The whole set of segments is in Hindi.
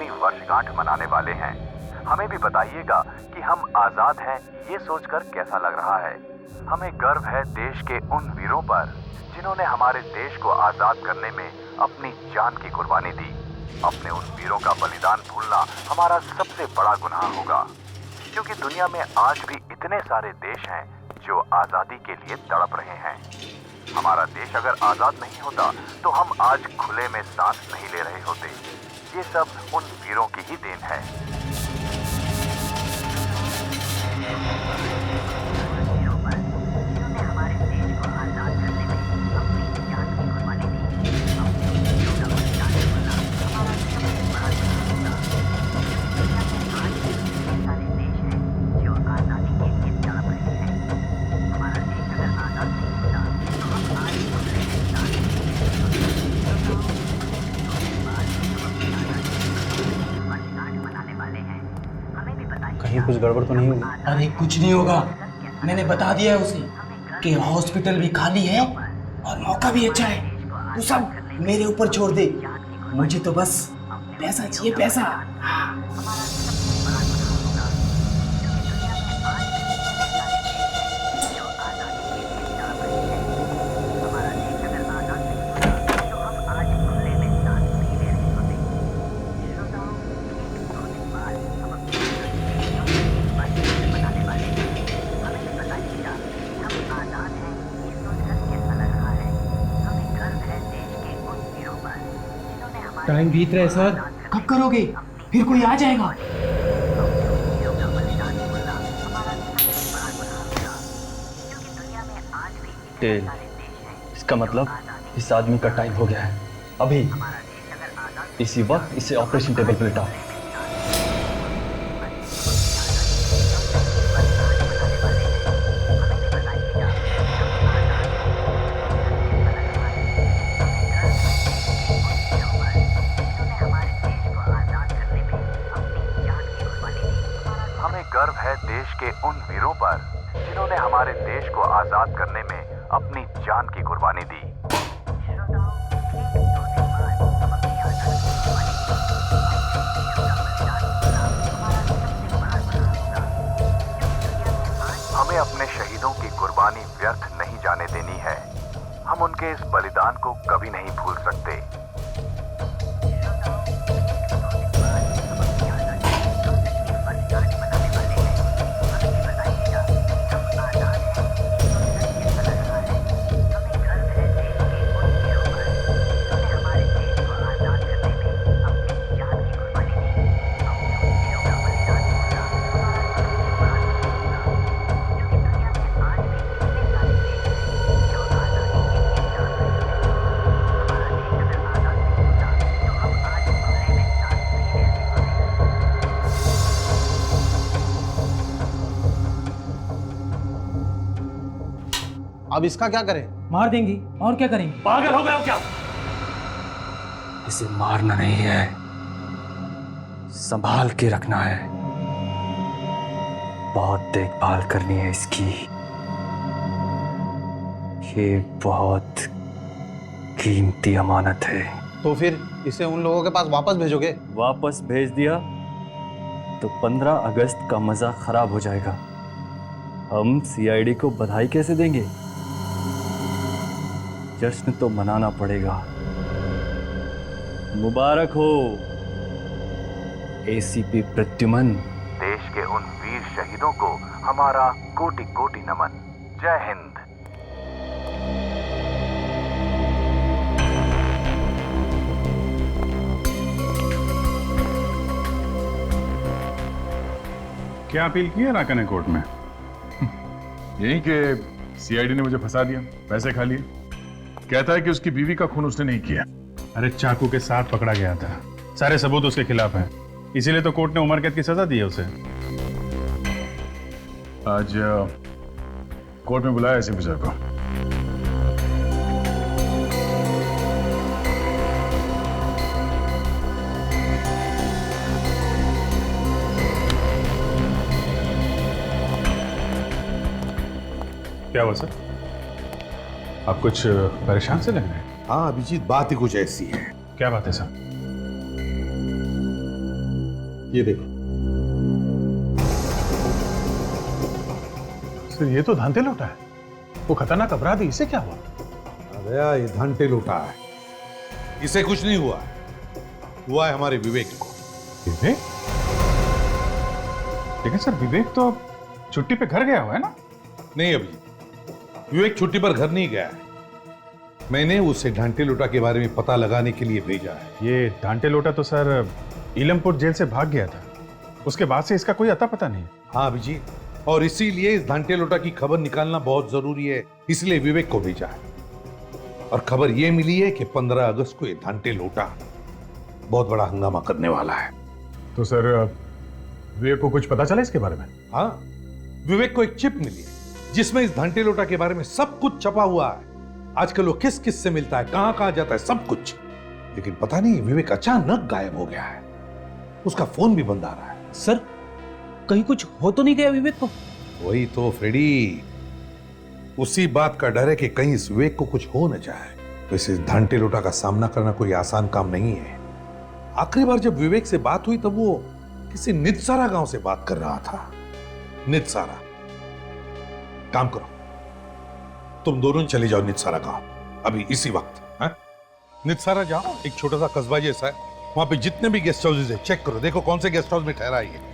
अपनी वर्षगांठ मनाने वाले हैं। हमें भी बताइएगा कि हम आजाद हैं, ये सोचकर कैसा लग रहा है। हमें गर्व है देश के उन वीरों पर जिन्होंने हमारे देश को आजाद करने में अपनी जान की कुर्बानी दी। अपने उन वीरों का बलिदान भूलना हमारा सबसे बड़ा गुनाह होगा, क्योंकि दुनिया में आज भी इतने सारे देश हैं जो आजादी के लिए तड़प रहे हैं। हमारा देश अगर आजाद नहीं होता तो हम आज खुले में सांस नहीं ले रहे होते। ये सब उन वीरों की ही देन है। कहीं कुछ गड़बड़ तो नहीं होगी? अरे कुछ नहीं होगा, मैंने बता दिया है उसे कि हॉस्पिटल भी खाली है और मौका भी अच्छा है। तू सब मेरे ऊपर छोड़ दे, मुझे तो बस पैसा चाहिए, पैसा। टाइम बीत रहा है सर। कब करोगे? फिर कोई आ जाएगा। टेल, इसका मतलब इस आदमी का टाइम हो गया है। अभी इसी वक्त इसे ऑपरेशन टेबल पर लिटाओ। गर्व है देश के उन वीरों पर जिन्होंने हमारे देश को आजाद करने में अपनी जान की कुर्बानी दी। हमें अपने शहीदों की कुर्बानी व्यर्थ नहीं जाने देनी है। हम उनके इस बलिदान को कभी नहीं भूल सकते। अब इसका क्या करें? मार देंगे, और क्या करेंगे? पागल हो गए हो क्या? इसे मारना नहीं है, संभाल के रखना है। बहुत देखभाल करनी है इसकी। ये बहुत कीमती अमानत है। तो फिर इसे उन लोगों के पास वापस भेजोगे? वापस भेज दिया तो 15 अगस्त का मजा खराब हो जाएगा। हम सीआईडी को बधाई कैसे देंगे? जश्न तो मनाना पड़ेगा। मुबारक हो एसीपी प्रद्युमन। देश के उन वीर शहीदों को हमारा कोटि कोटि नमन। जय हिंद। क्या अपील की है राका ने कोर्ट में? यही कि सीआईडी ने मुझे फंसा दिया, पैसे खा लिए। कहता है कि उसकी बीवी का खून उसने नहीं किया। अरे चाकू के साथ पकड़ा गया था, सारे सबूत उसके खिलाफ हैं, इसीलिए तो कोर्ट ने उम्र कैद की सजा दी है उसे। आज कोर्ट में बुलाया एसीपी सर को। क्या हुआ सर? आप कुछ परेशान से लग रहे हैं? हाँ अभिजीत, बात ही कुछ ऐसी है। क्या बात है सर? ये देखो सर, ये तो धांते लौटा है। वो खतरनाक अपराधी, इसे क्या हुआ? अरे ये धंटे लूटा है, इसे कुछ नहीं हुआ। हुआ है हमारे विवेक को। विवेक? लेकिन सर विवेक तो छुट्टी पे घर गया हुआ है ना? नहीं अभी विवेक छुट्टी पर घर नहीं गया है। मैंने उसे ढांटे लूटा के बारे में पता लगाने के लिए भेजा है। ये ढांटे लोटा तो सर इलमपुर जेल से भाग गया था, उसके बाद से इसका कोई अता पता नहीं। हाँ अभिजीत, और इसीलिए इस ढांटे लोटा की खबर निकालना बहुत जरूरी है, इसलिए विवेक को भेजा है। और खबर यह मिली है कि 15 अगस्त को ये ढांटे लोटा बहुत बड़ा हंगामा करने वाला है। तो सर विवेक को कुछ पता चला इसके बारे में? हाँ, विवेक को एक चिप मिली है जिसमें इस ढांटे लोटा के बारे में सब कुछ छपा हुआ है। आजकल वो किस किस से मिलता है, कहां कहां जाता है, सब कुछ। लेकिन पता नहीं विवेक अचानक गायब हो गया है, उसका फोन भी बंद आ रहा है। सर कहीं कुछ हो तो नहीं गया विवेक को? वही तो फ्रेडी, उसी बात का डर है कि कहीं इस विवेक को कुछ हो न जाए। वैसे इस ढांटे लोटा का सामना करना कोई आसान काम नहीं है। आखिरी बार जब विवेक से बात हुई तब वो किसी नितसारा गांव से बात कर रहा था। नितसारा, काम करो, तुम दोनों चले जाओ नितसारा गांव अभी इसी वक्त। हाँ? नितसारा जाओ, एक छोटा सा कस्बा जैसा है, वहां पे जितने भी गेस्ट हाउसेज है चेक करो, देखो कौन से गेस्ट हाउस में ठहरा है।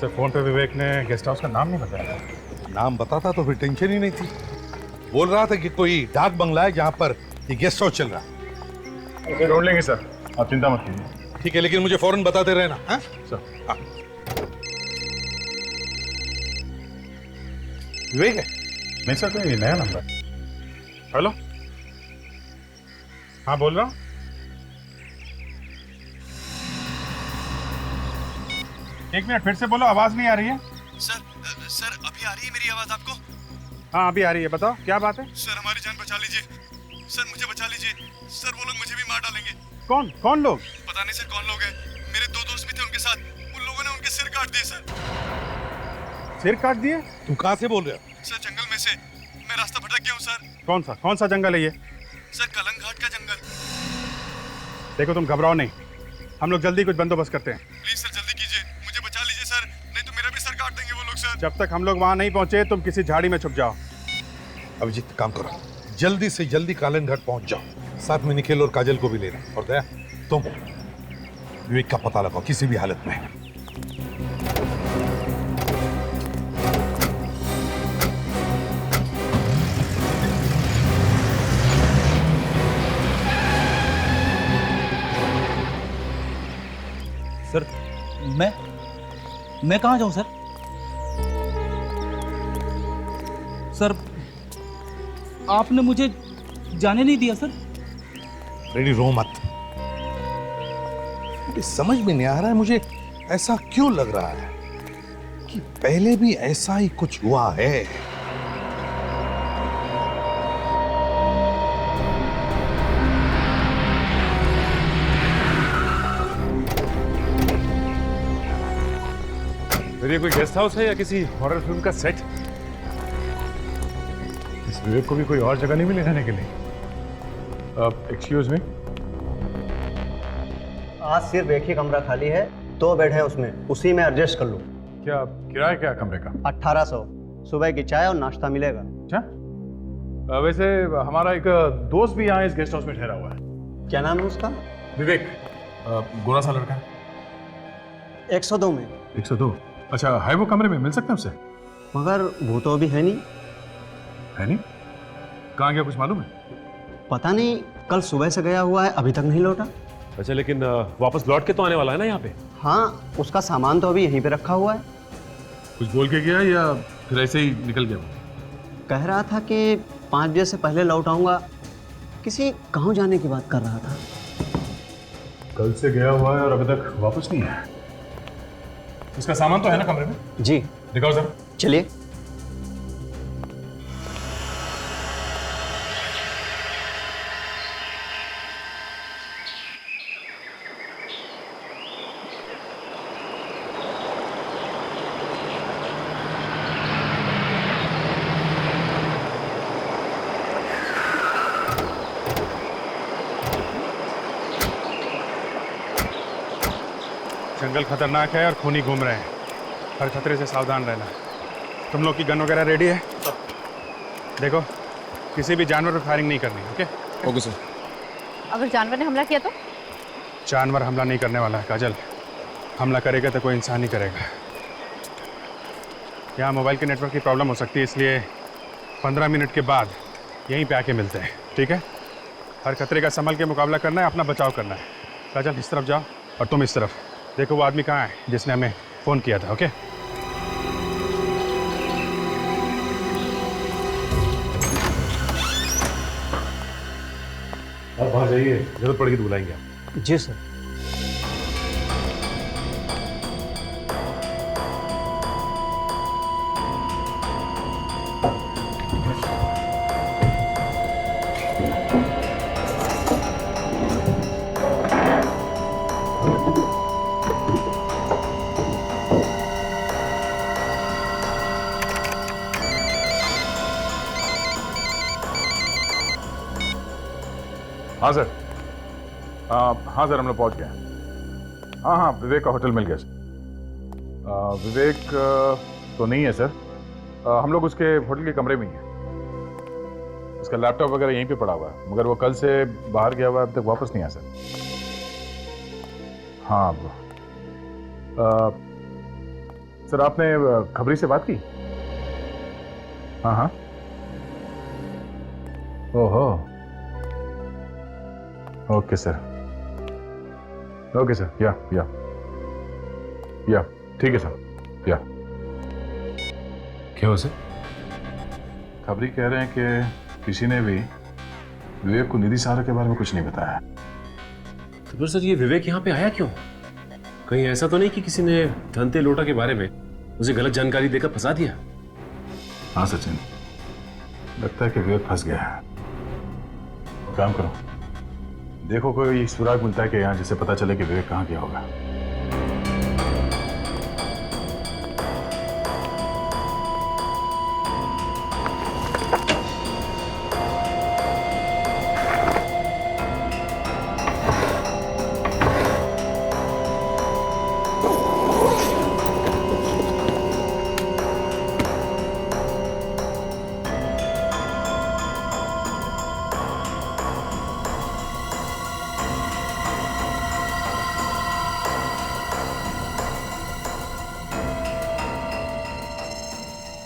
सर फोन पे विवेक ने गेस्ट हाउस का नाम नहीं बताया। नाम बताता तो फिर टेंशन ही नहीं थी। बोल रहा था कि कोई डाक बंगला है जहां पर ये गेस्ट हाउस चल रहा है। ढूंढ लेंगे सर, आप चिंता मत कीजिए। ठीक है, लेकिन मुझे फौरन बताते रहना। हाँ? सर हाँ। विवेक है? नहीं सर, कोई नया नंबर। हेलो, हाँ बोल रहा हूँ। एक मिनट फिर से बोलो, आवाज नहीं आ रही है। सर अभी आ रही है मेरी आवाज आपको? हाँ अभी आ रही है, बताओ क्या बात है। सर हमारी जान बचा लीजिए, सर मुझे बचा लीजिए। सर वो लोग मुझे भी मार डालेंगे। कौन कौन लोग? पता नहीं सर कौन लोग हैं। मेरे 2 दोस्त भी थे उनके साथ, उन लोगों ने उनके सिर काट दिए सर। सिर काट दिए? तुम कहां से बोल रहे हो? सर जंगल में से, मैं रास्ता भटक गया हूँ सर। कौन सा जंगल है ये? सर कलंग घाट का जंगल। देखो तुम घबराओ नहीं, हम लोग जल्दी कुछ बंदोबस्त करते हैं। प्लीज सर जल्दी कीजिए, मुझे बचा लीजिए सर, नहीं तो मेरा भी सर काट देंगे वो लोग सर। जब तक हम लोग वहां नहीं पहुंचे तुम किसी झाड़ी में छुप जाओ। अभिजीत काम करो, जल्दी से जल्दी कालन घाट पहुंच जाओ, साथ में निखिल और काजल को भी लेना। और दया, तुम विवेक का पता लगाओ किसी भी हालत में। सर मैं कहाँ जाऊँ सर? सर आपने मुझे जाने नहीं दिया सर। रेडी, रो मत। मुझे समझ में नहीं आ रहा है, मुझे ऐसा क्यों लग रहा है कि पहले भी ऐसा ही कुछ हुआ है। ये कोई गेस्ट हाउस है या किसी हॉरर फिल्म का सेट? इस विवेक को भी कोई और जगह नहीं मिली रहने के लिए? एक्सक्यूज मी, आज सिर्फ एक ही कमरा खाली है, 2 बेड है उसमें, उसी में एडजस्ट कर लो। क्या किराया क्या है कमरे का? 1800, सुबह की चाय और नाश्ता मिलेगा। अच्छा, वैसे हमारा एक दोस्त भी यहाँ इस गेस्ट हाउस में ठहरा हुआ है। क्या नाम है उसका? विवेक, गोरा सा लड़का है। 102 में। 102? अच्छा, है वो कमरे में? मिल सकते हैं उससे? मगर वो तो अभी है नहीं। है नहीं? कहाँ गया कुछ मालूम है? पता नहीं, कल सुबह से गया हुआ है, अभी तक नहीं लौटा। अच्छा, लेकिन वापस लौट के तो आने वाला है ना यहाँ पे? हाँ, उसका सामान तो अभी यहीं पे रखा हुआ है। कुछ बोल के गया या फिर ऐसे ही निकल गया? कह रहा था कि 5 बजे से पहले लौट आऊंगा। किसी गांव जाने की बात कर रहा था। कल से गया हुआ है और अभी तक वापस नहीं आया। इसका सामान तो है ना कमरे में? जी। दिखाओ सर। चलिए। जंगल खतरनाक है और खूनी घूम रहे हैं। हर खतरे से सावधान रहना। तुम लोग की गन वगैरह रेडी है? देखो, किसी भी जानवर पर फायरिंग नहीं करनी। ओके? Okay sir. अगर जानवर ने हमला किया तो? जानवर हमला नहीं करने वाला है काजल। हमला करेगा तो कोई इंसान ही करेगा। यहाँ मोबाइल के नेटवर्क की प्रॉब्लम हो सकती है, इसलिए 15 मिनट के बाद यहीं पे आके मिलते हैं, ठीक है? हर खतरे का संभल के मुकाबला करना है, अपना बचाव करना है। काजल इस तरफ जाओ और तुम इस तरफ। देखो वो आदमी कहाँ है जिसने हमें फ़ोन किया था। ओके? आप बाहर जाइए, जरूरत पड़ेगी तो बुलाएंगे आप। जी सर। हाँ सर। हाँ सर, हम लोग पहुंच गए। हाँ हाँ, विवेक का होटल मिल गया सर। विवेक तो नहीं है सर। हम लोग उसके होटल के कमरे में ही हैं। उसका लैपटॉप वगैरह यहीं पे पड़ा हुआ है, मगर वो कल से बाहर गया हुआ है, अब तक वापस नहीं आया सर। हाँ सर, आपने खबरी से बात की? हाँ हाँ। ओहो, ओके सर। ओके सर, या ठीक है सर, या। क्या हो सर? खबरी कह रहे हैं कि किसी ने भी विवेक को निधि सहारा के बारे में कुछ नहीं बताया। तो फिर सर ये विवेक यहाँ पे आया क्यों? कहीं ऐसा तो नहीं कि किसी ने धनते लोटा के बारे में उसे गलत जानकारी देकर फंसा दिया? हाँ सचिन, लगता है कि विवेक फंस गया है। काम करो, देखो कोई सुराग मिलता है कि यहाँ, जिससे पता चले कि विवेक कहाँ गया होगा।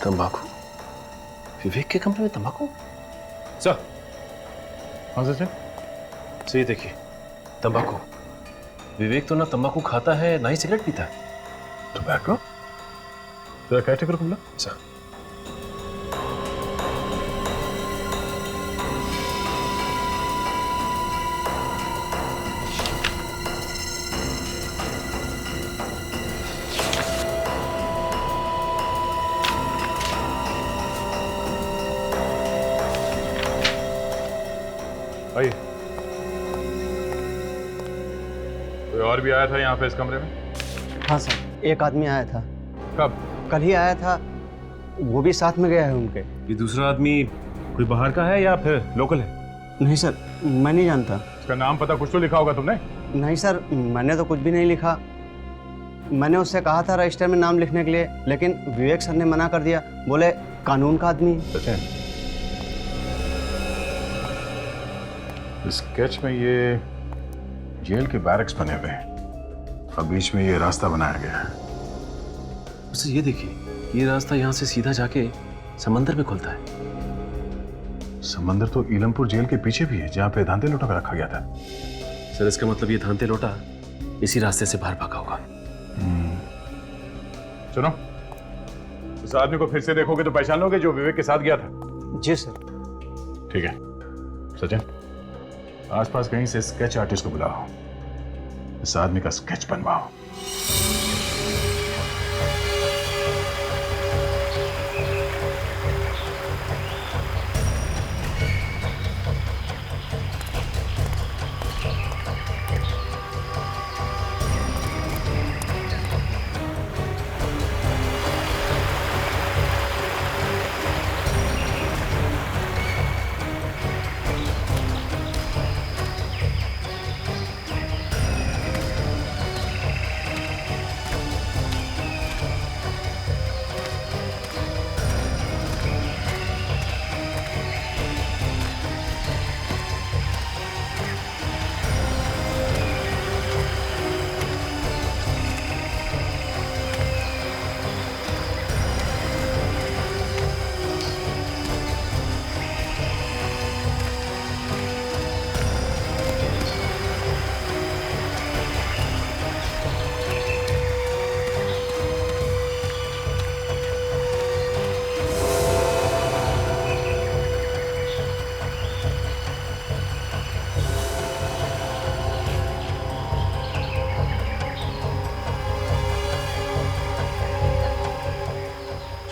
तंबाकू? विवेक के कमरे में तंबाकू? सर। हाँ सचिन? सही देखिए, तंबाकू। विवेक तो ना तंबाकू खाता है ना ही सिगरेट पीता है। टोबैको? तेरा क्या टिकर खुला? सर। आइए। कोई और भी आया था यहाँ पे इस कमरे में? हाँ सर, एक आदमी आया था। कब? कल ही आया था, वो भी साथ में गया है उनके। ये दूसरा आदमी कोई बाहर का है या फिर लोकल है? नहीं सर, मैं नहीं जानता। उसका नाम पता कुछ तो लिखा होगा तुमने? नहीं सर, मैंने तो कुछ भी नहीं लिखा। मैंने उससे कहा था रजिस्टर में नाम लिखने के लिए, लेकिन विवेक सर ने मना कर दिया। बोले कानून का आदमी है। सचिन, स्केच में ये जेल के बैरक्स बने हुए हैं और बीच में ये रास्ता बनाया गया है। सर ये देखिए, ये रास्ता यहाँ से सीधा जाके समंदर में खुलता है। समंदर तो इलमपुर जेल के पीछे भी है, जहाँ पे धांते लोटा रखा गया था। सर इसका मतलब ये धांते लोटा इसी रास्ते से बाहर भागा होगा। सुनो, उस आदमी को फिर से देखोगे तो पहचान लोगे जो विवेक के साथ गया था? जी सर। ठीक है सचिन, आसपास कहीं से स्केच आर्टिस्ट को बुलाओ, इस आदमी का स्केच बनवाओ।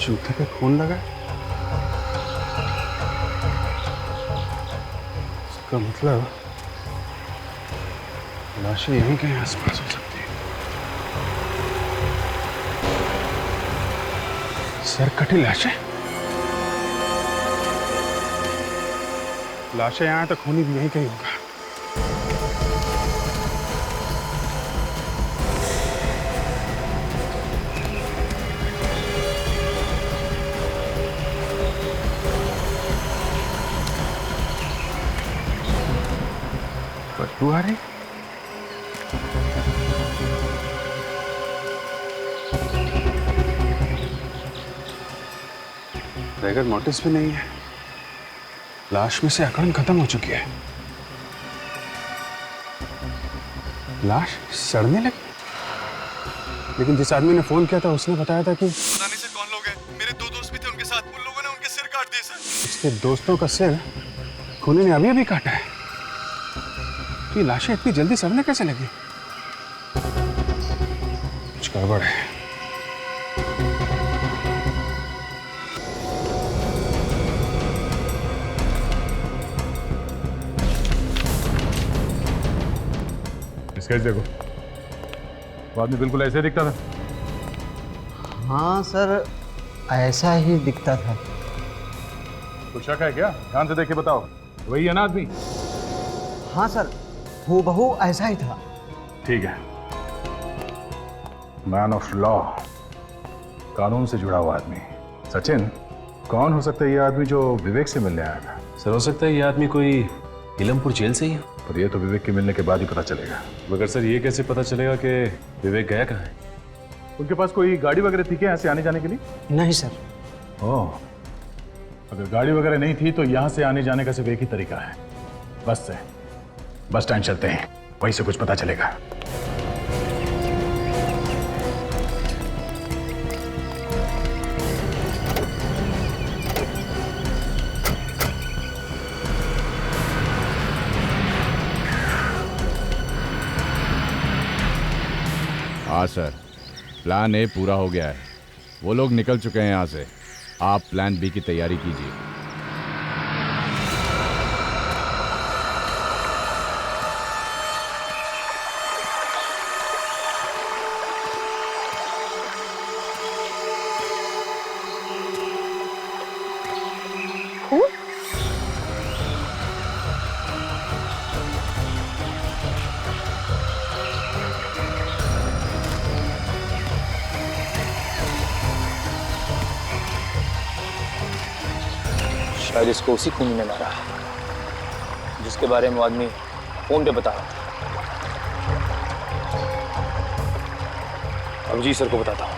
जूते पे खून लगा है। इसका मतलब लाशें यहीं कहीं आसपास हो सकती है। सरकटी लाशें। लाशें यहाँ तो खूनी भी यहीं कहीं होगा। बदबू आ रही। बगैर नोटिस भी नहीं है। लाश में से अकड़न खत्म हो चुकी है। लाश सड़ने लगी। लेकिन जिस आदमी ने फोन किया था उसने बताया था कि पता नहीं सर कौन लोग हैं। मेरे 2 दोस्त भी थे उनके साथ। उन लोगों ने उनके सिर काट दिए सर। उसके दोस्तों का सिर खूनी ने अभी अभी काटा है। तो ये लाशें इतनी जल्दी सड़ने कैसे लगी? कुछ गड़बड़ है। स्केच देखो, वो आदमी बिल्कुल ऐसे दिखता था। हाँ सर, ऐसा ही दिखता था। कुछ शक है क्या? ध्यान से देख के बताओ, वही है ना आदमी? हाँ सर, हूबहू ऐसा ही था। ठीक है। मैन ऑफ लॉ, कानून से जुड़ा हुआ आदमी। सचिन, कौन हो सकता है ये आदमी जो विवेक से मिलने आया था? सर हो सकता है ये आदमी कोई इलमपुर जेल से ही हो। पर ये तो विवेक के मिलने के बाद ही पता चलेगा। मगर सर ये कैसे पता चलेगा कि विवेक गया कहाँ है? उनके पास कोई गाड़ी वगैरह थी क्या यहाँ से आने जाने के लिए? नहीं सर। ओह, अगर गाड़ी वगैरह नहीं थी तो यहाँ से आने जाने का सिर्फ एक ही तरीका है, बस से। बस स्टैंड चलते हैं, वहीं से कुछ पता चलेगा। हाँ सर, प्लान ए पूरा हो गया है। वो लोग निकल चुके हैं यहाँ से। आप प्लान बी की तैयारी कीजिए। शायद इसको उसी खूनी ने मारा जिसके बारे में वो आदमी फोन पे बता रहा था। अभिजीत सर को बताता हूँ।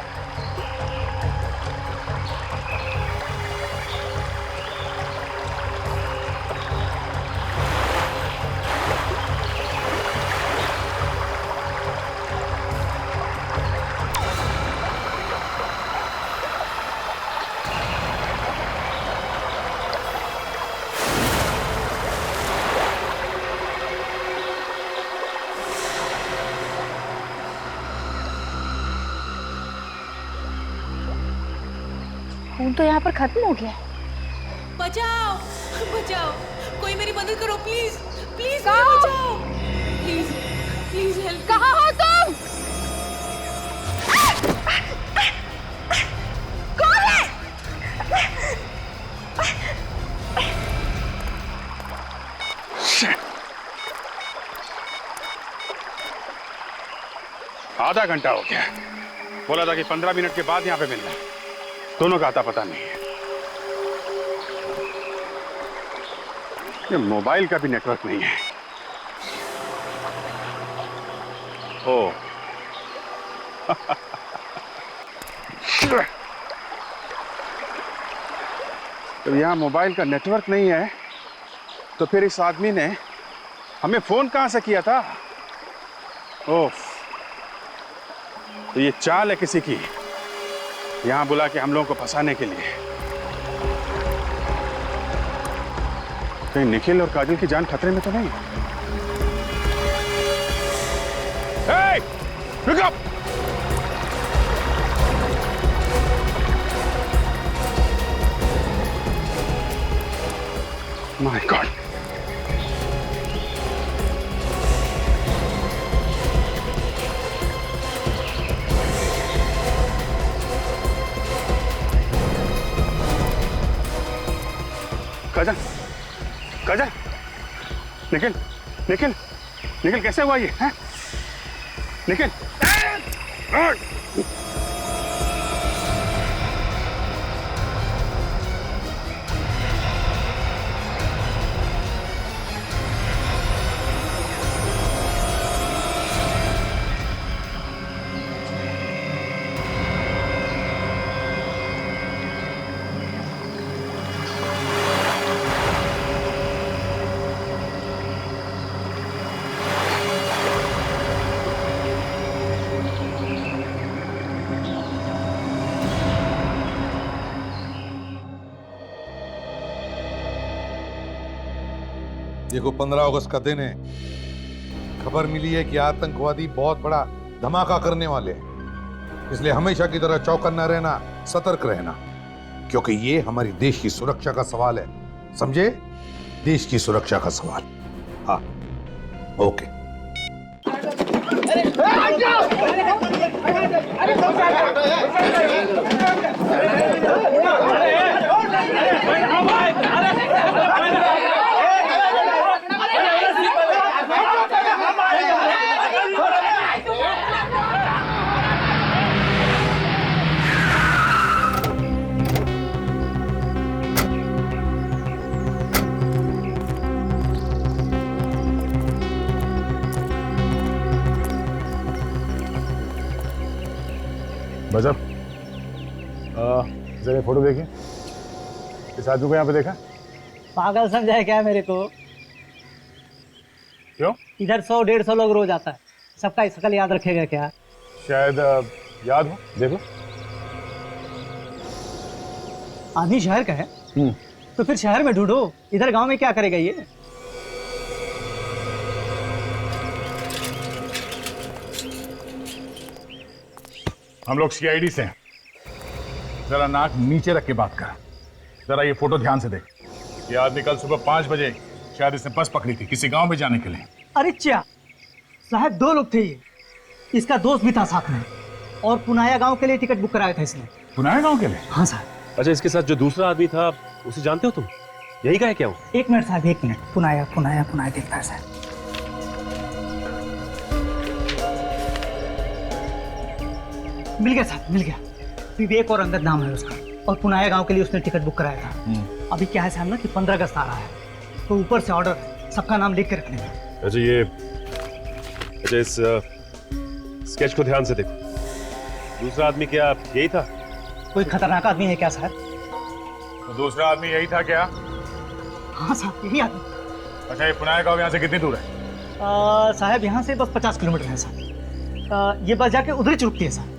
खून तो यहाँ पर खत्म हो गया। बचाओ बचाओ, कोई मेरी मदद करो प्लीज प्लीज, बचाओ प्लीज प्लीज हेल्प। कहाँ हो तुम? कौन है? आधा घंटा हो गया। बोला था कि 15 मिनट के बाद यहाँ पे मिलना। दोनों का आता पता नहीं है। ये मोबाइल का भी नेटवर्क नहीं है। ओ तो यहाँ मोबाइल का नेटवर्क नहीं है तो फिर इस आदमी ने हमें फोन कहां से किया था? ओह, तो ये चाल है किसी की, यहां बुला के हम लोगों को फंसाने के लिए। कहीं निखिल और काजल की जान खतरे में तो नहीं? Hey! Pick up! My god. Kajal, Kajal, Nikhil, Nikhil, Nikhil कैसे हुआ ये? हैं? निखिल, देखो 15 अगस्त का दिन है। खबर मिली है कि आतंकवादी बहुत बड़ा धमाका करने वाले हैं, इसलिए हमेशा की तरह चौकन्ना रहना, सतर्क रहना, क्योंकि ये हमारी देश की सुरक्षा का सवाल है। समझे? देश की सुरक्षा का सवाल। हाँ, ओके। बजब, जरा फोटो देखिए। इस आदमी को यहाँ पे देखा? पागल समझा है क्या मेरे को? क्यों? इधर 100-150 लोग रोज आता है, सबका शकल याद रखेगा क्या? शायद याद हो, देख लो। आदमी शहर का है तो फिर शहर में ढूंढो, इधर गांव में क्या करेगा ये? हम लोग सीआईडी से हैं। जरा नाक नीचे रख के बात कर। जरा ये फोटो ध्यान से देख। ये आदमी कल सुबह 5 बजे शायद इसने बस पकड़ी थी किसी गांव में जाने के लिए। अरे क्या साहब, 2 लोग थे ये, इसका दोस्त भी था साथ में, और पुनाया गांव के लिए टिकट बुक कराया था इसने। पुनाया गांव के लिए? हाँ साहब। अच्छा, इसके साथ जो दूसरा आदमी था उसे जानते हो तुम? यही का है क्या वो? 1 मिनट साहब, 1 मिनट। पुनाया पुनाया पुनाया देखता है साहब। मिल गया साहब, मिल गया। विवेक और अंगद नाम है उसका, और पुनाया गांव के लिए उसने टिकट बुक कराया था। अभी क्या है साहब ना कि 15 अगस्त आ रहा है, तो ऊपर से ऑर्डर है सबका नाम लिख के रखने का। अच्छा इस स्केच को ध्यान से देखो। दूसरा आदमी क्या यही था? कोई खतरनाक आदमी है क्या साहब? तो दूसरा आदमी यही था क्या? हाँ साहब, यही आदमी। अच्छा, ये पुनाया गांव यहाँ से कितनी दूर है? साहब यहाँ से बस 50 किलोमीटर है साहब। ये बस जाके उधर ही चुकती है साहब।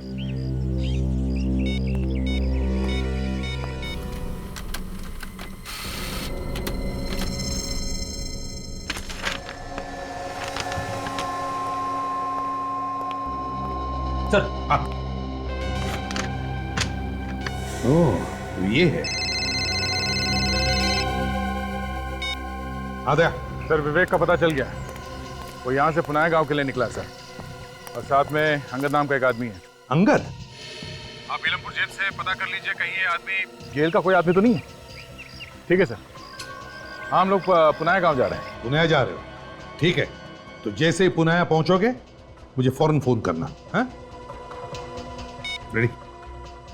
सर। हाँ। ओह, ये है। आ गया सर, विवेक का पता चल गया। वो यहाँ से पुनाया गांव के लिए निकला सर, और साथ में अंगद नाम का एक आदमी है। अंगद? आप इलमपुर जेल से पता कर लीजिए, कहीं ये आदमी जेल का कोई आदमी तो नहीं है। ठीक है सर। हाँ, हम लोग पुनाया गांव जा रहे हैं। पुनाया जा रहे हो? ठीक है, तो जैसे ही पुनाया पहुंचोगे मुझे फौरन फोन करना। हाँ, रेडी?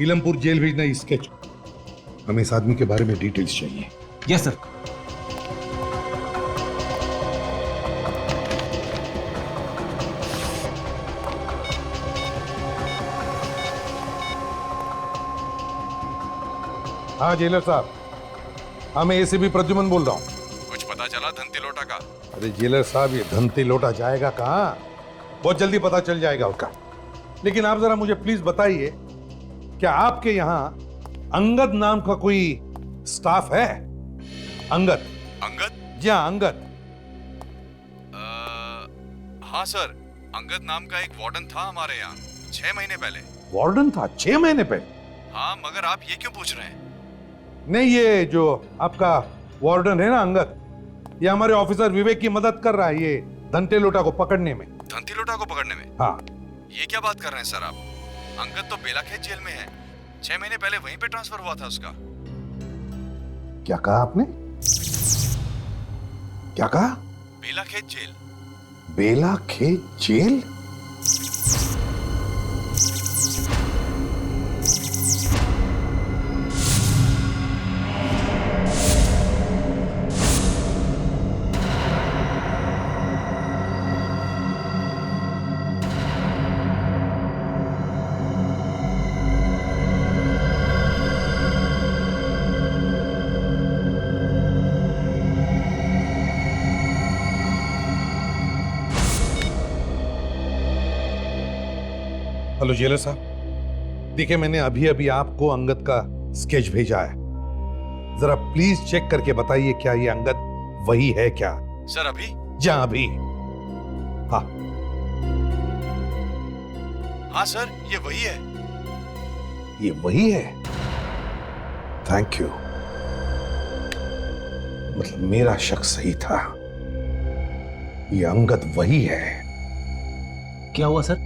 इलमपुर जेल भेजना ही स्केच। हमें इस आदमी के बारे में डिटेल्स चाहिए। Yes sir. हाँ जेलर साहब, हाँ मैं एसीपी प्रद्युमन बोल रहा हूँ। कुछ पता चला धनती लोटा का? अरे जेलर साहब, ये धनती लोटा जाएगा कहाँ? बहुत जल्दी पता चल जाएगा उसका। लेकिन आप जरा मुझे प्लीज बताइए, क्या आपके यहाँ अंगद नाम का कोई स्टाफ है? अंगद? अंगद? जी हाँ, अंगद। हाँ सर, अंगद नाम का एक वार्डन था हमारे यहाँ 6 महीने पहले। वार्डन था 6 महीने पहले? हाँ, मगर आप ये क्यों पूछ रहे हैं? नहीं, ये जो आपका वार्डन है ना अंगद, ये हमारे ऑफिसर विवेक की मदद कर रहा है ये धंटे लोटा को पकड़ने में। धंती लोटा को पकड़ने में? हाँ। ये क्या बात कर रहे हैं सर आप? अंगद तो बेलाखेत जेल में है, 6 महीने पहले वहीं पे ट्रांसफर हुआ था उसका। क्या कहा आपने? क्या कहा? बेलाखेत जेल। बेलाखेत जेल? हेलो जेलर साहब, देखिए मैंने अभी अभी आपको अंगद का स्केच भेजा है, जरा प्लीज चेक करके बताइए क्या ये अंगद वही है क्या? सर अभी? जी अभी। हाँ हाँ सर, ये वही है। ये वही है? थैंक यू, मतलब मेरा शक सही था, ये अंगद वही है। क्या हुआ सर?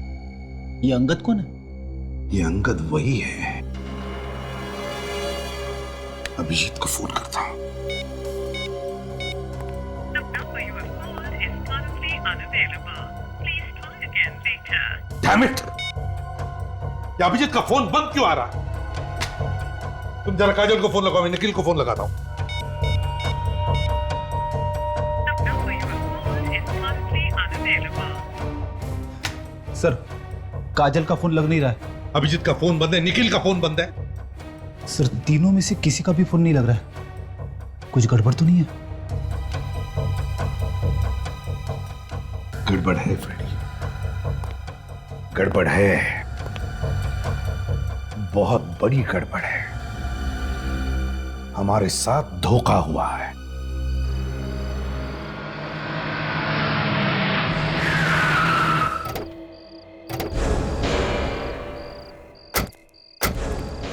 ये अंगद कौन है? ये अंगद वही है। अभिजीत को फोन करता हूं। Damn it! ये अभिजीत का फोन बंद क्यों आ रहा है? तुम जरा काजल को फोन लगाओ, मैं निखिल को फोन लगाता हूं। सर काजल का फोन लग नहीं रहा है। अभिजीत का फोन बंद है, निखिल का फोन बंद है। सर तीनों में से किसी का भी फोन नहीं लग रहा है, कुछ गड़बड़ तो नहीं है? गड़बड़ है फ्रेडी, गड़बड़ है, बहुत बड़ी गड़बड़ है। हमारे साथ धोखा हुआ है।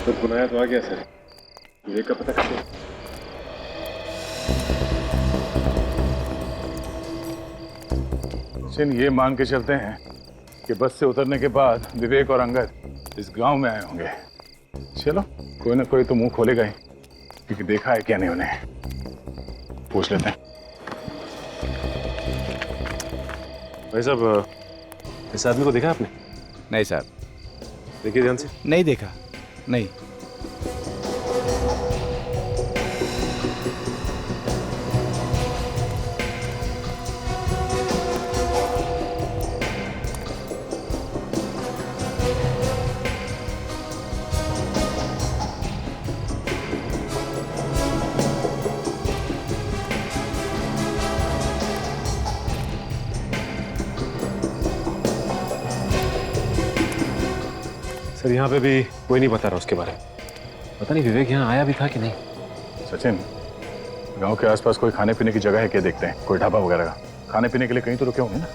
तो पुनाया तो आ गया सर, विवेक का पता कैसे? सचिन, ये मान के चलते हैं कि बस से उतरने के बाद विवेक और अंगद इस गांव में आए होंगे। चलो कोई ना कोई तो मुंह खोलेगा ही, क्योंकि देखा है क्या नहीं उन्हें। पूछ लेते हैं। भाई साहब, इस आदमी को देखा आपने? नहीं सर। देखिए ध्यान से। नहीं देखा, नहीं। सर यहाँ पे भी कोई नहीं बता रहा उसके बारे में। पता नहीं विवेक यहाँ आया भी था कि नहीं। सचिन, गांव के आसपास कोई खाने पीने की जगह है क्या? देखते हैं, कोई ढाबा वगैरह का। खाने पीने के लिए कहीं तो रुके होंगे ना।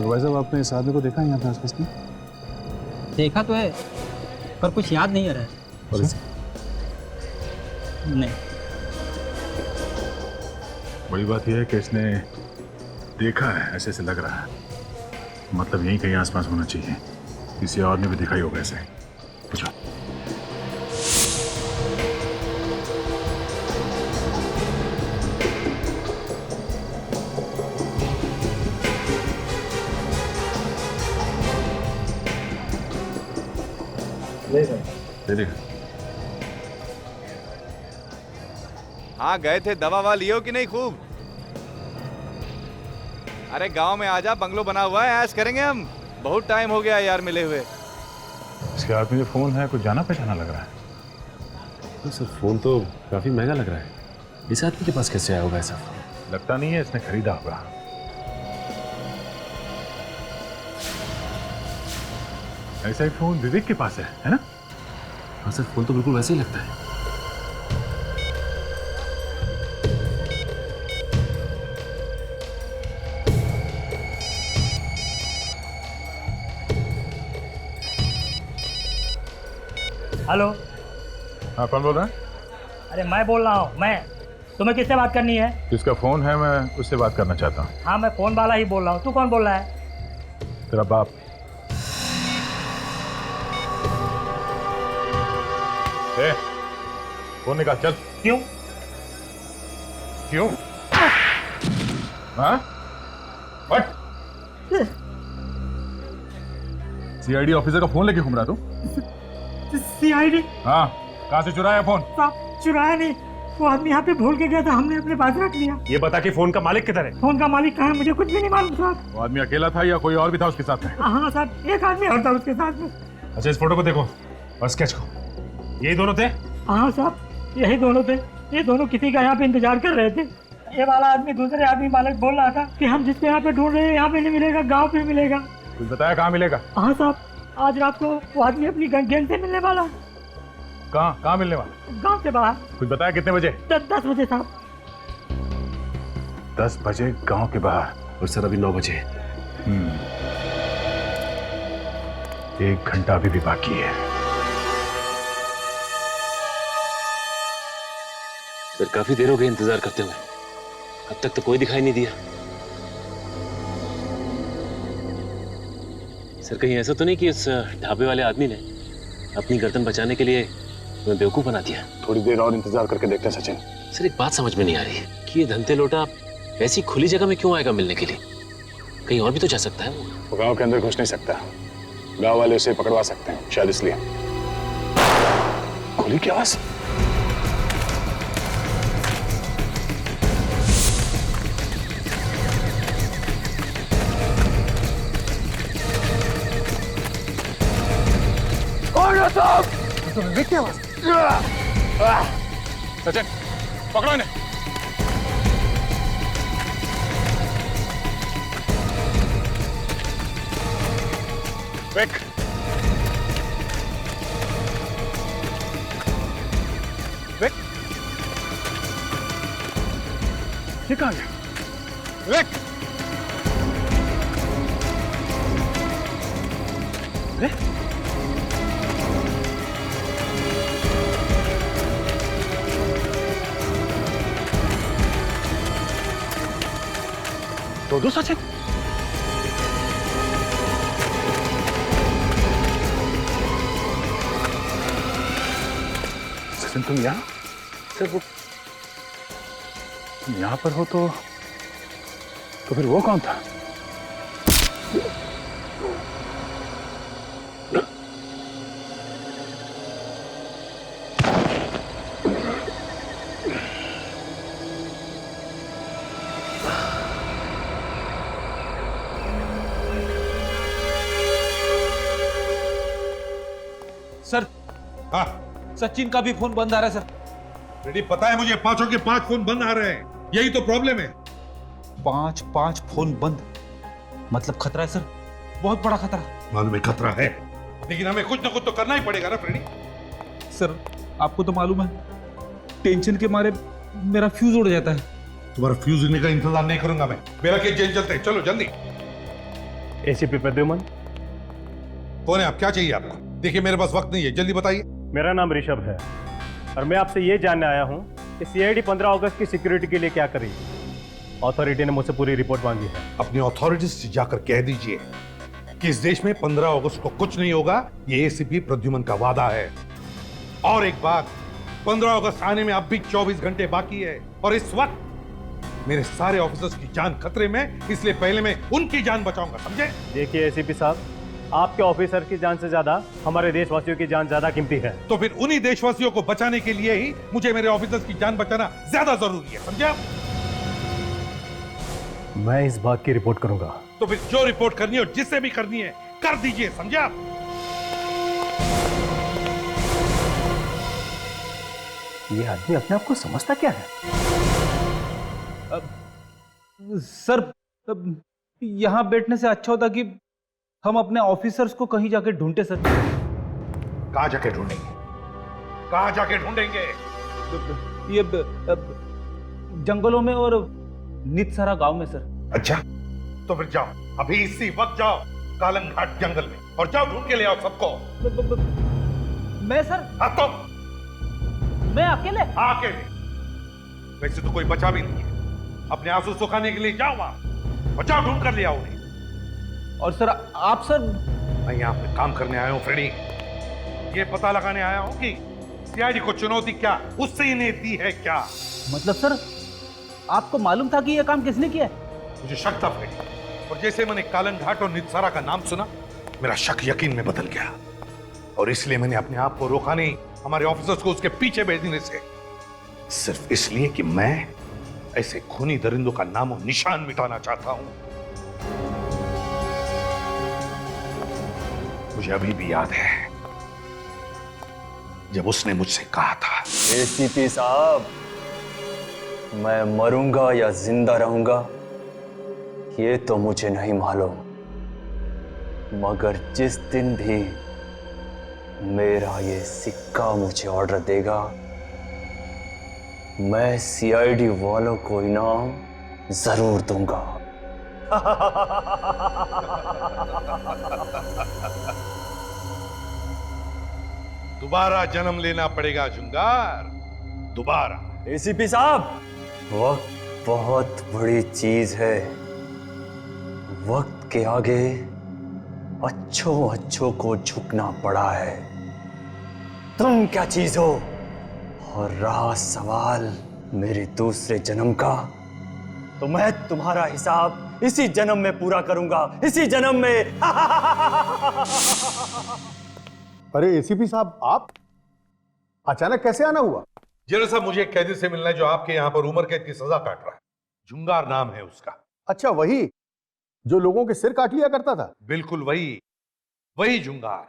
भाई साहब, आपने इस आदमी को देखा है यहाँ पे आसपास में? देखा तो है, पर कुछ याद नहीं आ रहा है। और इसे? नहीं। बड़ी बात यह है कि इसने देखा है, ऐसे से लग रहा है। मतलब यहीं कहीं आसपास होना चाहिए। किसी और ने भी दिखाई होगा ऐसे। पूछो। नहीं सर। दे देगा। हाँ गए थे, दवा ववा लियो कि नहीं खूब? अरे गांव में आजा, बंगलो बना हुआ है, ऐश करेंगे हम। बहुत टाइम हो गया यार मिले हुए। इसके हाथ में जो फोन है कुछ जाना पहचाना लग रहा है। तो सर फोन तो काफी महंगा लग रहा है। इस आदमी के पास कैसे आया होगा ऐसा फोन? लगता नहीं है इसने खरीदा होगा। ऐसा ही फोन विवेक के पास है ना? हाँ सर, फोन तो बिल्कुल वैसे ही लगता है। हेलो। हाँ, कौन बोल रहा है? अरे मैं बोल रहा हूँ। मैं तुम्हें किससे बात करनी है? जिसका फोन है मैं उससे बात करना चाहता हूँ। हाँ, मैं फोन वाला ही बोल रहा हूँ। तू कौन बोल रहा है? तेरा बाप। ए, फोन निकाल, चल। क्यों? क्यों? हाँ? व्हाट? सीआईडी ऑफिसर का फोन लेके घूम रहा तू? सीआईडी? हाँ, कहाँ से चुराया फोन? साहब, चुराया नहीं, वो आदमी यहाँ पे भूल के गया था, हमने अपने पास रख लिया। ये बता कि फोन का मालिक किधर है? फोन का मालिक कहाँ है मुझे कुछ भी नहीं मालूम साहब। वो आदमी अकेला था या कोई और भी था उसके साथ में? हाँ साहब, एक आदमी और था उसके साथ में। अच्छा, इस फोटो को देखो और स्केच को। यही दोनों थे? हाँ साहब, यही दोनों थे। ये दोनों किसी का यहाँ पे इंतजार कर रहे थे। ये वाला आदमी दूसरे आदमी मालिक बोल रहा था कि हम जिसको यहाँ पे ढूंढ रहे हैं यहाँ पे नहीं मिलेगा, गाँव पे मिलेगा। कुछ बताया कहाँ मिलेगा? हाँ साहब, आज रात को वो आदमी अपनी गैंग से मिलने वाला है। कहाँ मिलने वाला? गांव से बाहर। कुछ बताया कितने बजे? 10 बजे साहब। 10 बजे गांव के बाहर। और सर अभी 9 बजे। 1 घंटा अभी भी बाकी है। सर काफी देर हो गई इंतजार करते हुए, अब तक तो कोई दिखाई नहीं दिया। सर कहीं ऐसा तो नहीं कि उस ढाबे वाले आदमी ने अपनी गर्दन बचाने के लिए तुम्हें बेवकूफ बना दिया? थोड़ी देर और इंतजार करके देखते हैं सचिन। सर एक बात समझ में नहीं आ रही कि ये धंधे लोटा ऐसी खुली जगह में क्यों आएगा मिलने के लिए? कहीं और भी तो जा सकता है वो गांव के अंदर घुस नहीं सकता, गांव वाले उसे पकड़वा सकते हैं, शायद इसलिए। गोली की आवाज। विवेक की आवाज। सचिन, पकड़ो इन्हें। विवेक, विवेक, ये कहाँ गया? विवेक, विवेक, दो सच है? सचिन तुम यहाँ? सर वो तुम यहाँ पर हो तो फिर वो कौन था? सर, हाँ, सचिन का भी फोन बंद आ रहा है सर। रेडी, पता है मुझे 5 के 5 फोन बंद आ रहे हैं। यही तो प्रॉब्लम है। 5 फोन बंद मतलब खतरा है सर, बहुत बड़ा खतरा। मालूम है खतरा है, लेकिन हमें कुछ ना कुछ तो करना ही पड़ेगा ना फ्रेडी। सर आपको तो मालूम है, टेंशन के मारे मेरा फ्यूज उड़ जाता है। तुम्हारा फ्यूज उड़ने का इंतजार नहीं करूंगा मैं। मेरा केस जेल चलते हैं, चलो जल्दी। एसीपी प्रद्युमन। कौन है आप? क्या चाहिए आपको? देखिए मेरे पास वक्त नहीं है, जल्दी बताइए। मेरा नाम ऋषभ है और मैं आपसे ये जानने आया हूँ कि सीआईडी 15 अगस्त की सिक्योरिटी के लिए क्या करेगी। अथॉरिटी ने मुझसे पूरी रिपोर्ट मांगी है। अपनी अथॉरिटीज से जाकर कह दीजिए कि इस देश में 15 अगस्त को कुछ नहीं होगा। ये एसीपी प्रद्युमन का वादा है। और एक बात, 15 अगस्त आने में अब भी 24 घंटे बाकी है और इस वक्त मेरे सारे ऑफिसर्स की जान खतरे में, इसलिए पहले मैं उनकी जान बचाऊंगा, समझे? देखिए एसीपी साहब, आपके ऑफिसर की जान से ज्यादा हमारे देशवासियों की जान ज्यादा कीमती है। तो फिर उन्हीं देशवासियों को बचाने के लिए ही मुझे मेरे ऑफिसर्स की जान बचाना ज्यादा जरूरी है, समझे आप? मैं इस बात की रिपोर्ट करूंगा। तो फिर जो रिपोर्ट करनी है और जिससे भी करनी है कर दीजिए, समझे आप? ये आदमी अपने आप को समझता क्या है? सर यहाँ बैठने से अच्छा होता कि हम अपने ऑफिसर्स को कहीं जाके ढूंढते सर। कहाँ जाके ढूंढेंगे? कहाँ जाके ढूंढेंगे? ये जंगलों में और नितसरा गांव में सर। अच्छा, तो फिर जाओ, अभी इसी वक्त जाओ कालंग घाट जंगल में और जाओ ढूंढ के ले आओ सबको। मैं सर? हाँ तो मैं अकेले? हाँ अकेले। वैसे तो कोई बचा भी नहीं है। अपने आंसू सुखाने के लिए जाओ वहां और जाओ ढूंढ कर ले आओ उन्हें। और सर आप सर? मैं यहाँ पे काम करने आया हूँ फ्रेडी। ये पता लगाने आया हूँ कि सीआईडी को चुनौती क्या उससे इन्हें दी है क्या। मतलब सर आपको मालूम था कि यह काम किसने किया है? मुझे शक था फ्रेडी, और जैसे मैंने कालंग घाट और नितसारा का नाम सुना मेरा शक यकीन में बदल गया, और इसलिए मैंने अपने आप को रोका नहीं हमारे ऑफिसर्स को उसके पीछे भेजने से, सिर्फ इसलिए कि मैं ऐसे खूनी दरिंदों का नाम और निशान मिटाना चाहता हूं। मुझे अभी भी याद है जब उसने मुझसे कहा था, एसीपी साहब, मैं मरूंगा या जिंदा रहूंगा ये तो मुझे नहीं मालूम, मगर जिस दिन भी मेरा ये सिक्का मुझे ऑर्डर देगा मैं सीआईडी वालों को इनाम जरूर दूंगा। दोबारा जन्म लेना पड़ेगा जुंगार, दोबारा। एसीपी साहब, वक्त बहुत बड़ी चीज है, वक्त के आगे अच्छों को झुकना पड़ा है। तुम क्या चीज हो? और रहा सवाल मेरे दूसरे जन्म का, तो मैं तुम्हारा हिसाब इसी जन्म में पूरा करूंगा, इसी जन्म में। अरे एसीपी साहब, आप अचानक कैसे आना हुआ? जेलर साहब, मुझे एक कैदी से मिलना है जो आपके यहाँ पर उम्र कैद की सजा काट रहा है। जुंगार नाम है उसका। अच्छा, वही जो लोगों के सिर काट लिया करता था? बिल्कुल वही जुंगार।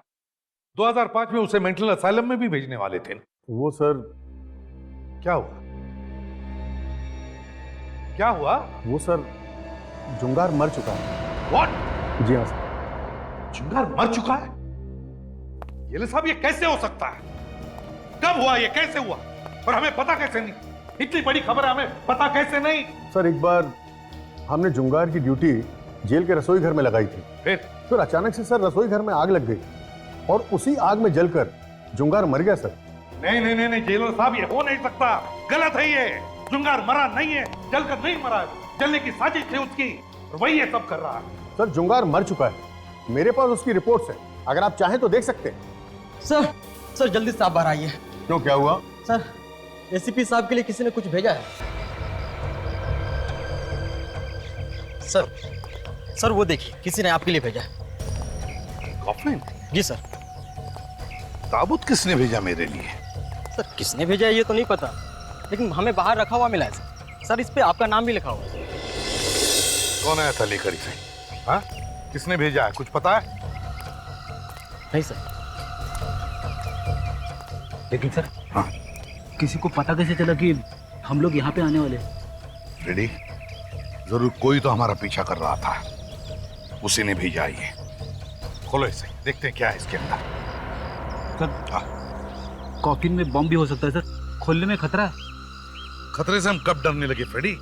2005 में उसे मेंटल असाइलम में भी भेजने वाले थे। वो सर, क्या हुआ? क्या हुआ? वो सर, जुंगार मर चुका है। व्हाट? जी हाँ सर। जुंगार मर चुका है? ये साहब, ये कैसे हो सकता है? कब हुआ? ये कैसे हुआ? और हमें पता कैसे नहीं? इतनी बड़ी खबर है, हमें पता कैसे नहीं? सर, एक बार हमने जुंगार की ड्यूटी जेल के रसोई घर में लगाई थी। फिर अचानक से सर रसोई घर में आग लग गई और उसी आग में जलकर जुंगार मर गया सर। नहीं जेलर साहब, ये हो नहीं सकता, गलत है ये। जुंगार मरा नहीं है, जलकर नहीं मरा है, जलने की साजिश थी उसकी, और वही ये सब कर रहा है। सर, जुंगार मर चुका है, मेरे पास उसकी रिपोर्ट्स है, अगर आप चाहें तो देख सकते हैं। सर जल्दी से आप बाहर आइए। क्यों, क्या हुआ? सर, एसीपी साहब के लिए किसी ने कुछ भेजा है। सर वो देखिए, किसी ने आपके लिए भेजा है। कॉफिन? जी सर। ताबूत किसने भेजा मेरे लिए? सर किसने भेजा है ये तो नहीं पता, लेकिन हमें बाहर रखा हुआ मिला है सर। इस पे आपका नाम भी लिखा हुआ है। कौन आया था लेकर इसे? हाँ, किसने भेजा है, कुछ पता है? नहीं सर। लेकिन सर, हाँ, किसी को पता कैसे चला कि हम लोग यहाँ पे आने वाले? रेडी, जरूर कोई तो हमारा पीछा कर रहा था, उसी ने भेजा ये। खोलो इसे, देखते हैं क्या है इसके अंदर। सर, कॉफिन में बम भी हो सकता है सर, खोलने में खतरा है। खतरे से हम कब डरने लगे फ्रेडी?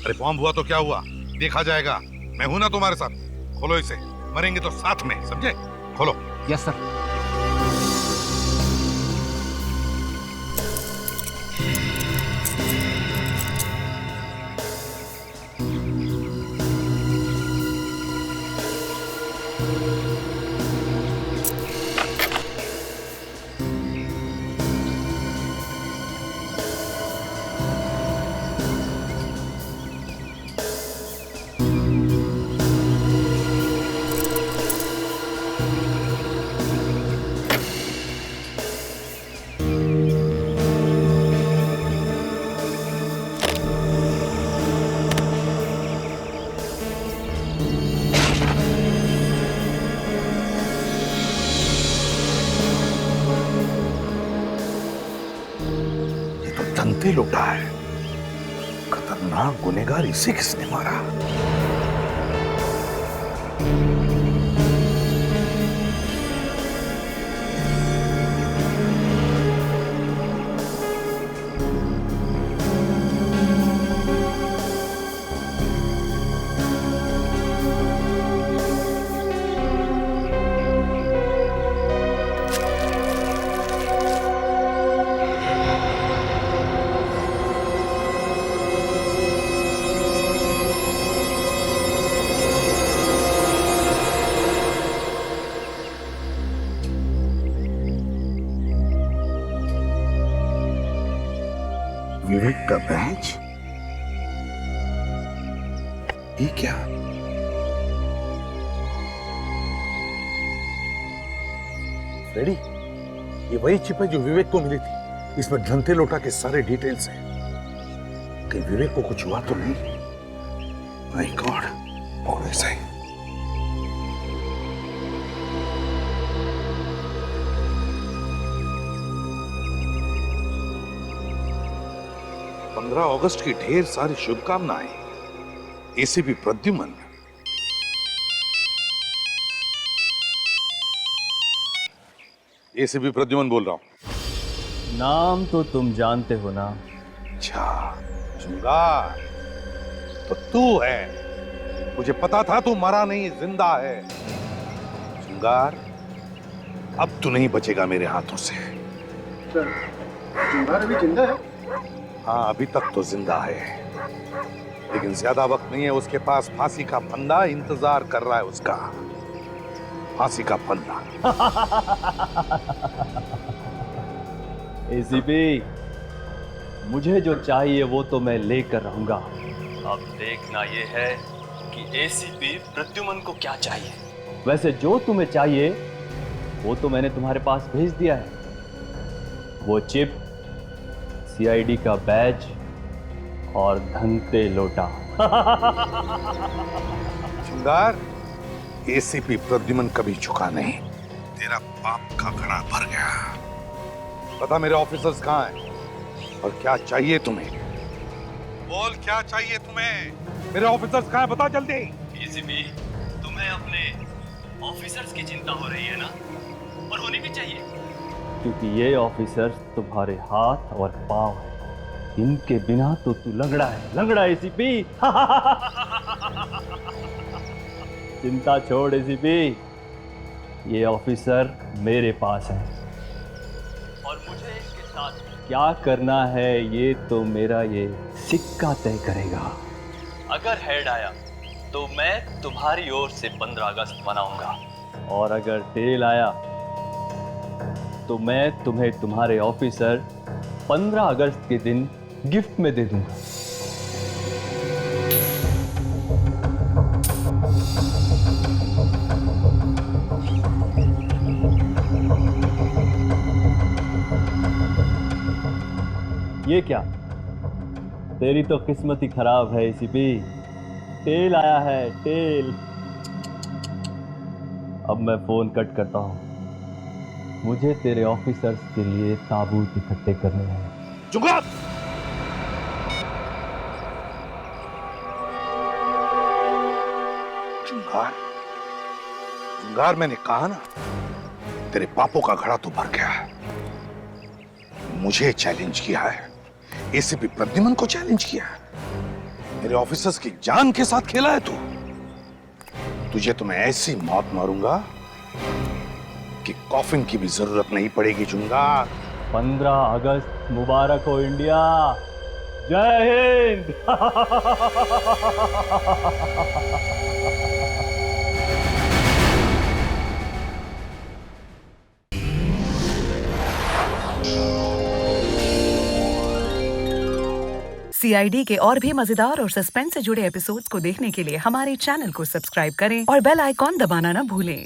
अरे बॉम्ब हुआ तो क्या हुआ, देखा जाएगा। मैं हूं ना तुम्हारे साथ। खोलो इसे, मरेंगे तो साथ में, समझे? खोलो। Yes sir. धंते लुटा है, खतरनाक गुनहगार, इसे किसने मारा? विवेक का बैच? ये क्या? फ्रेडी, ये वही चिप है जो विवेक को मिली थी। इसमें धंते लोटा के सारे डिटेल्स हैं। कहीं विवेक को कुछ हुआ तो नहीं? माय गॉड, और ऐसा ही। अगस्त की ढेर सारी शुभकामनाएं। एसीपी प्रद्युमन। एसीपी प्रद्युमन बोल रहा हूं। नाम तो तुम जानते हो ना? अच्छा, चुंगार तो तू है। मुझे पता था तू मरा नहीं, जिंदा है। चुंगार, अब तू नहीं बचेगा मेरे हाथों से। चुंगार अभी जिंदा है? हाँ, अभी तक तो जिंदा है, लेकिन ज्यादा वक्त नहीं है उसके पास। फांसी का फंदा इंतजार कर रहा है उसका। फांसी का फंदा। एसीपी, मुझे जो चाहिए वो तो मैं लेकर रहूंगा। अब देखना ये है कि एसीपी प्रद्युमन को क्या चाहिए। वैसे जो तुम्हें चाहिए वो तो मैंने तुम्हारे पास भेज दिया है। वो चिप, सीआईडी का बैज और धंते लोटा। चिंगार, एसीपी प्रद्युमन कभी झुका नहीं। तेरा पाप का घड़ा भर गया। पता मेरे ऑफिसर्स कहाँ हैं और क्या चाहिए तुम्हें? बोल, क्या चाहिए तुम्हें? मेरे ऑफिसर्स कहाँ हैं? बता जल्दी। एसीपी, तुम्हें अपने ऑफिसर्स की चिंता हो रही है ना? और होनी भी चाहिए, क्योंकि ये ऑफिसर्स तुम्हारे हाथ और पांव हैं। इनके बिना तो तू लंगड़ा है, लंगड़ा एसीपी। चिंता छोड़ एसीपी, ये ऑफिसर मेरे पास है और मुझे इसके साथ क्या करना है ये तो मेरा ये सिक्का तय करेगा। अगर हेड आया तो मैं तुम्हारी ओर से 15 अगस्त मनाऊंगा, और अगर टेल आया तो मैं तुम्हें तुम्हारे ऑफिसर 15 अगस्त के दिन गिफ्ट में दे दूंगा। ये क्या? तेरी तो किस्मत ही खराब है एसीपी। टेल आया है, टेल। अब मैं फोन कट करता हूं। मुझे तेरे ऑफिसर्स के लिए ताबूत इकट्ठे करने हैं। जुगाड़! जुगाड़, जुगाड़, मैंने कहा ना, तेरे पापों का घड़ा तो भर गया है। मुझे चैलेंज किया है, एसीपी प्रद्युमन को चैलेंज किया है, मेरे ऑफिसर्स की जान के साथ खेला है तू। तुझे तो मैं ऐसी मौत मारूंगा कि कॉफिन की भी जरूरत नहीं पड़ेगी। चुंगा। 15 अगस्त मुबारक हो इंडिया। जय हिंद। सीआईडी के और भी मजेदार और सस्पेंस से जुड़े एपिसोड्स को देखने के लिए हमारे चैनल को सब्सक्राइब करें और बेल आइकॉन दबाना ना भूलें।